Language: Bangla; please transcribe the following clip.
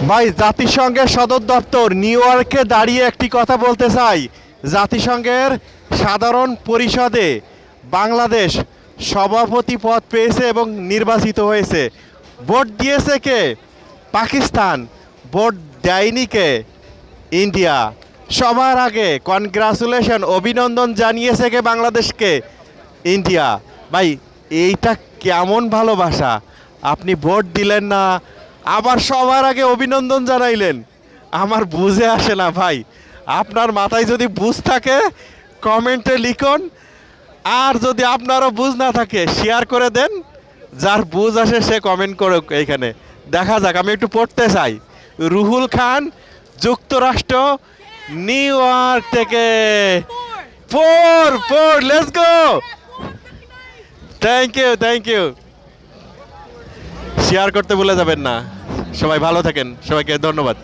ভাই, জাতিসংঘের সদর দপ্তর নিউ ইয়র্কে দাঁড়িয়ে একটি কথা বলতে চাই। জাতিসংঘের সাধারণ পরিষদে বাংলাদেশ সভাপতি পদ পেয়েছে এবং নির্বাচিত হয়েছে। ভোট দিয়েছে কে? পাকিস্তান। ভোট দেয়নি কে? ইন্ডিয়া। সবার আগে কনগ্রাচুলেশন, অভিনন্দন জানিয়েছে কে বাংলাদেশকে? ইন্ডিয়া। ভাই, এইটা কেমন ভালোবাসা! আপনি ভোট দিলেন না, আবার সবার আগে অভিনন্দন জানাইলেন। আমার বুঝে আসে না ভাই। আপনার মাথায় যদি বুঝ থাকে কমেন্টে লিখুন, আর যদি আপনারও বুঝ না থাকে শেয়ার করে দেন। যার বুঝ আসে সে কমেন্ট করুক। এইখানে দেখা যাক, আমি একটু পড়তে চাই। রুহুল খান, যুক্তরাষ্ট্র, নিউ ইয়র্ক থেকে। Four four, let's go. Thank you, thank you. Share করতে ভুলে যাবেন না। সবাই ভালো থাকেন, সবাইকে ধন্যবাদ।